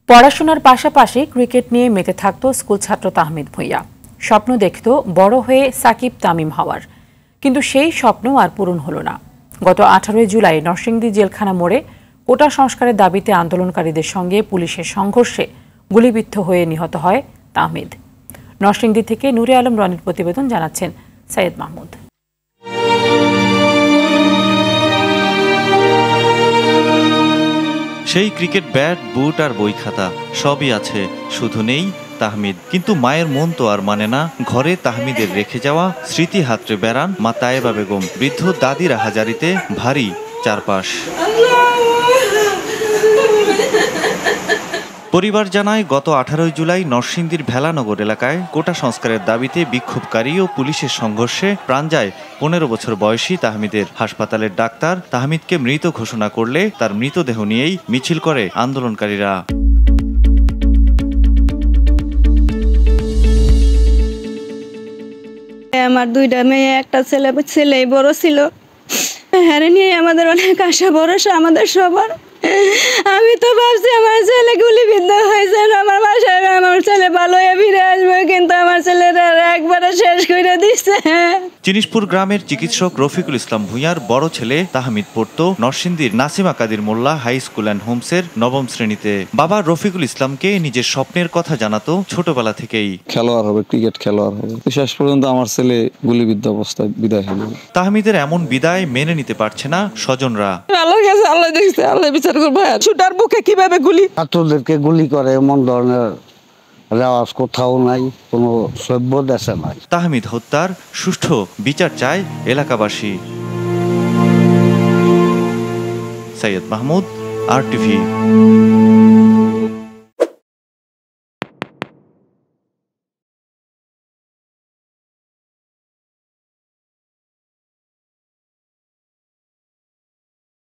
পড়াশোনার পাশাপাশি ক্রিকেট নিয়ে মেতে থাকত স্কুল ছাত্র তাহমিদ ভূঁইয়া। স্বপ্ন দেখত বড় হয়ে সাকিব তামিম হওয়ার, কিন্তু সেই স্বপ্ন আর পূরণ হলো না। গত 18 জুলাই নরসিংদী জেলখানা মোড়ে কোটা সংস্কারের দাবিতে আন্দোলনকারীদের সঙ্গে পুলিশের সংঘর্ষে গুলিবিদ্ধ হয়ে নিহত হয় তাহমিদ। নরসিংদী থেকে নূরে আলম রনির প্রতিবেদন, জানাচ্ছেন সৈয়দ মাহমুদ। সেই ক্রিকেট ব্যাট, বুট আর বই খাতা সবই আছে, শুধু নেই তাহমিদ। কিন্তু মায়ের মন তো আর মানে না। ঘরে তাহমিদের রেখে যাওয়া স্মৃতি হাতড়ে বেড়ান মা তায়েবা বেগম। বৃদ্ধ দাদির হাজারিতে ভারী চারপাশ। পরিবার জানায়, গত 18 জুলাই নরসিংদীর ভেলানগর এলাকায় কোটা সংস্কারের দাবিতে বিক্ষোভকারী ও পুলিশের সংঘর্ষে প্রাণ যায় 15 বছর বয়সী তাহমিদের। হাসপাতালের ডাক্তার তাহমিদকে মৃত ঘোষণা করলে তার মৃতদেহ নিয়েই মিছিল করে আন্দোলনকারীরা। আমার দুইটা মেয়ে, একটা ছেলে বড় ছিল। হ্যাঁ নিয়ে আমাদের অনেক আশা ভরসা আমাদের সবার। আমি তো ভাবছি আমার ছেলে গুলিবিদ্ধ হয়েছে, আমার বাসায় আমার ছেলে ভালো হয়ে ফিরে আসবে, কিন্তু আমার ছেলেরা একবারে শেষ করে দিচ্ছে। জিনিসপুর গ্রামের চিকিৎসক রফিকুল ইসলাম ভূঁইয়ার বড় ছেলে তাহমিদ পড়তো নরসিংদীর নাসিমা কাদির মোল্লা হাই স্কুল অ্যান্ড হোমসের 9ম শ্রেণীতে। বাবা রফিকুল ইসলামকে নিজের স্বপ্নের কথা জানাতো ছোটবেলা থেকেই। খেলোয়াড় হবে, ক্রিকেট খেলোয়াড় হবে। শেষ পর্যন্ত আমার ছেলে গুলিবিদ্ধ অবস্থায় বিদায় হলো। তাহমিদের এমন বিদায় মেনে নিতে পারছে না স্বজনরা। আল্লাহ গেছে, আল্লাহ দেখছে, আল্লাহ বিচার করবে। ছুটার বুকে কিভাবে গুলি, ছাত্রদেরকে গুলি করে, এমন ধরনের রেওয়াজ কোথাও নাই, কোনো সভ্য দেশে নাই। তাহমিদ হত্যার সুষ্ঠু বিচার চায় এলাকাবাসী। সৈয়দ মাহমুদ, RTV।